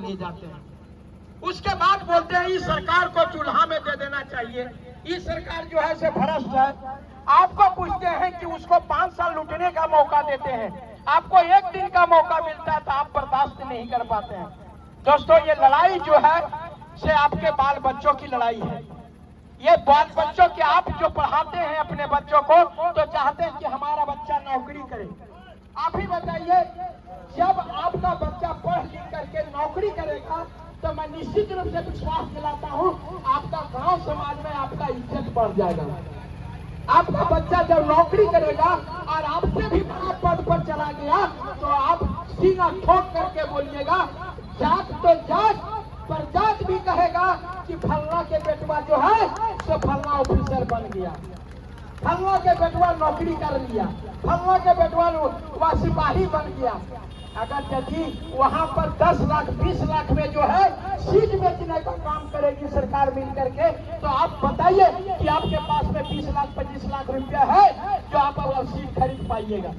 ले जाते हैं। उसके बाद बोलते हैं इस सरकार को चूल्हा में दे देना चाहिए, ये सरकार जो है से भ्रष्ट है। आपको पूछते हैं कि उसको 5 साल लूटने का मौका देते हैं, आपको 1 दिन का मौका मिलता है तो आप बर्दाश्त नहीं कर पाते हैं। दोस्तों, ये लड़ाई जो है से आपके बाल बच्चों की लड़ाई है। ये बाल बच्चों के आप जो पढ़ाते हैं अपने बच्चों को, तो चाहते हैं कि हमारा बच्चा नौकरी करे। आप ही बताइए, जब आपका बच्चा पढ़ लिख करके नौकरी करेगा तो मैं निश्चित रूप से विश्वास दिलाता हूँ आपका गांव समाज में आपका इज्जत बढ़ जाएगा। आपका बच्चा जब नौकरी करेगा और आपसे भी बड़ा पद पर चला गया तो आप सीना ठोक करके बोलिएगा, जात तो जात, पर जात भी कहेगा कि फलना के बेटवा जो है तो फलना ऑफिसर बन गया, फलना के बेटवा नौकरी कर लिया, फलना के बेटवा वह सिपाही बन गया। अगर यदि वहाँ पर 10 लाख 20 लाख में जो है सीट बेचने का काम करेगी सरकार मिल करके, तो आप बताइए कि आपके पास में 20 लाख 25 लाख रुपया है जो आप सीट खरीद पाइएगा।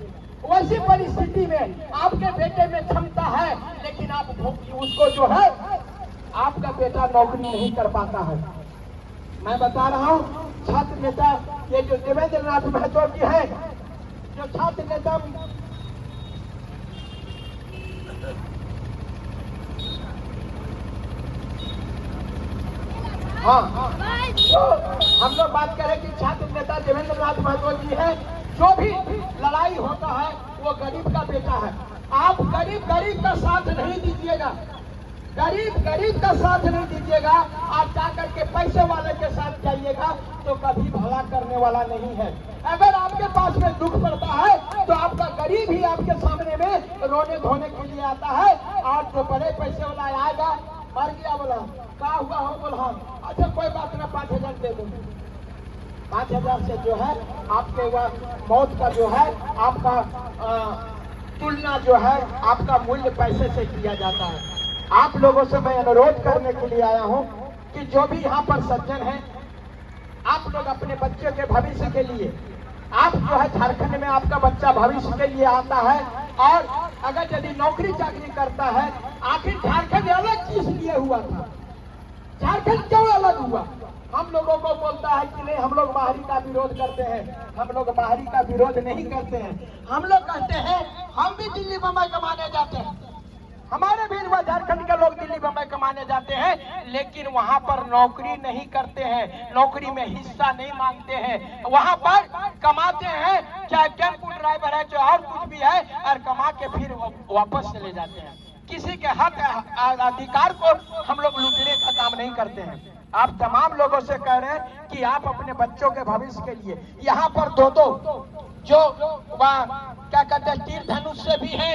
वैसी परिस्थिति में आपके बेटे में क्षमता है, लेकिन आप उसको जो है आपका बेटा नौकरी नहीं कर पाता है। मैं बता रहा हूँ, छात्र नेता ये जो देवेंद्र नाथ महतो जी है, जो छात्र नेता हाँ, तो हम लोग बात करें कि छात्र नेता देवेंद्र नाथ महतो जी है। जो भी लड़ाई होता है वो गरीब का बेटा है। आप गरीब का साथ नहीं दीजिएगा, गरीब का साथ नहीं दीजिएगा। आप जाकर के पैसे वाले के साथ जाइएगा तो कभी भला करने वाला नहीं है। अगर आपके पास में दुख पड़ता है तो आपका गरीब ही आपके सामने में रोने धोने के लिए आता है, और जो बड़े पैसे वाला आएगा, मर गया बोला, क्या हुआ हो बोला, अच्छा कोई बात ना 5,000 दे दो। 5,000 से जो है आपके वह मौत का जो है आपका तुलना जो है आपका मूल्य पैसे से किया जाता है। आप लोगों से मैं अनुरोध करने के लिए आया हूं कि जो भी यहाँ पर सज्जन हैं, आप लोग अपने बच्चे के भविष्य के लिए, आप जो है झारखंड में आपका बच्चा भविष्य के लिए आता है, और अगर यदि नौकरी चाकरी करता है, आखिर झारखंड अलग किस लिए हुआ था? झारखंड क्यों अलग हुआ? हम लोगों को बोलता है कि नहीं हम लोग बाहरी का विरोध करते हैं। हम लोग बाहरी का विरोध नहीं करते हैं। हम लोग कहते हैं हम भी दिल्ली बम्बई कमाने जाते हैं, हमारे भी झारखंड के लोग दिल्ली बम्बई कमाने जाते हैं, लेकिन वहाँ पर नौकरी नहीं करते हैं, नौकरी में हिस्सा नहीं मांगते हैं। वहाँ पर कमाते हैं, चाहे टेम्पो ड्राइवर है चाहे और कुछ भी है, और कमा के फिर वापस चले जाते हैं। किसी के हक अधिकार को हम लोग लूटने का काम नहीं करते हैं। आप तमाम लोगों से कह रहे हैं कि आप अपने बच्चों के भविष्य के लिए यहाँ पर दो जो क्या कहते हैं तीर धनुष से भी है,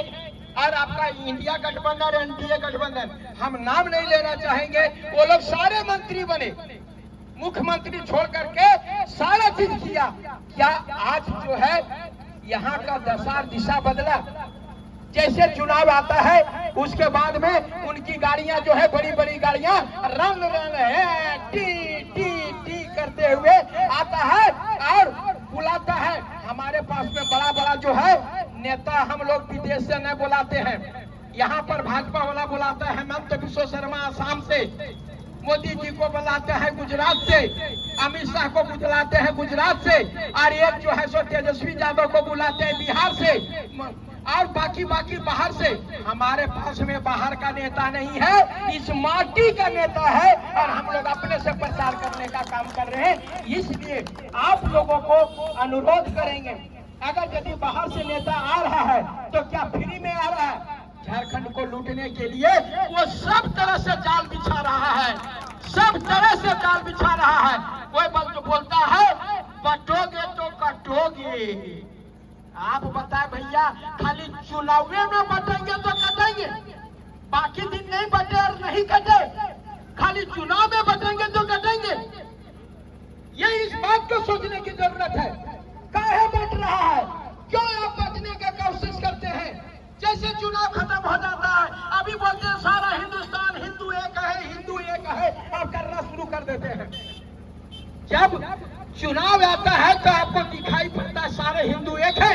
और आपका इंडिया गठबंधन एनडीए गठबंधन, हम नाम नहीं लेना चाहेंगे, वो लोग सारे मंत्री बने, मुख्यमंत्री छोड़ करके सारा चीज किया। क्या आज जो है यहाँ का दशा दिशा बदला? जैसे चुनाव आता है उसके बाद में उनकी गाड़ियां जो है बड़ी बड़ी गाड़ियां रन है टी टी टी करते हुए आता है और बुलाता है। हमारे पास में बड़ा बड़ा जो है नेता हम लोग विदेश से न बुलाते हैं, यहाँ पर भाजपा वाला बुलाता है हेमंत बिश्व शर्मा आसाम से, मोदी जी को बुलाते हैं गुजरात से, अमित शाह को बुलाते हैं गुजरात से, और एक जो है सो तेजस्वी यादव को बुलाते हैं बिहार से, और बाकी बाहर से। हमारे पास में बाहर का नेता नहीं है, इस माटी का नेता है, और हम लोग अपने से प्रचार करने का काम कर रहे हैं। इसलिए आप लोगों को अनुरोध करेंगे, अगर यदि बाहर से नेता आ रहा है तो क्या फ्री में आ रहा है? झारखंड को लूटने के लिए वो सब तरह से जाल बिछा रहा है, सब तरह से जाल बिछा रहा है। कोई बल जो बोलता है बटोगे तो कटोगे। आप बताए भैया, खाली चुनाव में बटेंगे तो कटेंगे, बाकी दिन नहीं बटे और नहीं कटे, खाली चुनाव में बटेंगे तो कटेंगे। ये इस बात को सोचने की जरूरत है, काहे बट रहा है, क्यों आप बचने का कोशिश करते हैं? जैसे चुनाव खत्म हो जाता है अभी बोलते हैं सारा हिंदुस्तान हिंदू एक है, हिंदू एक है, आप करना शुरू कर देते हैं। जब चुनाव आता है तो आपको दिखाई पड़ता है सारे हिंदू एक है,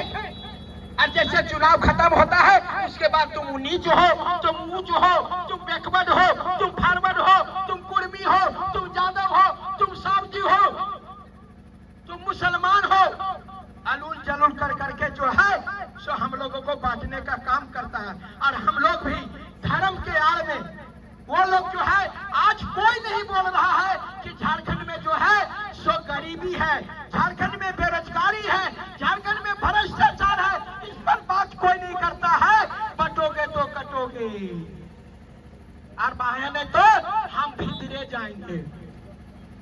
और जैसे चुनाव खत्म होता है उसके बाद तुम नीच हो, तुम ऊंच हो, तुम बैकवर्ड हो, तुम फॉरवर्ड हो, तुम कुर्मी हो, तुम यादव हो, तुम सावजी हो, तुम मुसलमान हो, अलूल जलूल कर करके जो है सो हम लोगों को बांटने का काम करता है। और हम लोग भी धर्म के आड़ में वो लोग जो है आज कोई नहीं बोल रहा है कि झारखंड में जो है सो गरीबी है, झारखंड में बेरोजगारी है, झारखंड में भ्रष्टाचार है, इस पर बात कोई नहीं करता है। बटोगे तो कटोगे और बहाने तो हम भीतरे जाएंगे।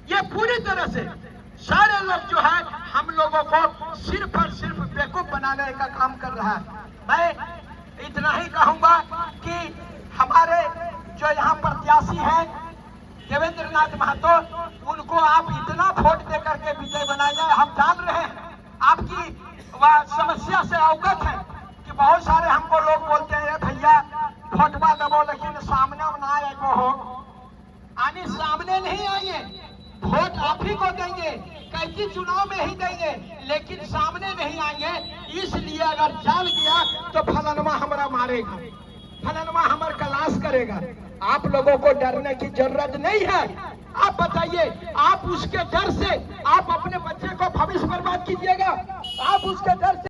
ये पूरी तरह से सारे लोग जो है हम लोगों को सिर्फ और सिर्फ बेवकूफ बनाने का काम कर रहा है। मैं इतना ही कहूंगा कि हमारे जो यहाँ प्रत्याशी हैं देवेंद्र नाथ महतो, उनको आप इतना वोट दे करके विजय बनाइए। हम जान रहे हैं आपकी वह समस्या से अवगत है कि बहुत सारे हमको लोग बोलते हैं भैया वोटवा दबो लेकिन सामने ना आए हो, आने सामने नहीं आइए, वोट आप ही को देंगे, कैसी चुनाव में ही देंगे, लेकिन सामने नहीं आएंगे। इसलिए अगर जान गया तो फलनवा हमारा मारेगा, फलनवा हमारा क्लास करेगा। आप लोगों को डरने की जरूरत नहीं है। आप बताइए, आप उसके डर से आप अपने बच्चे को भविष्य बर्बाद कीजिएगा? आप उसके डर से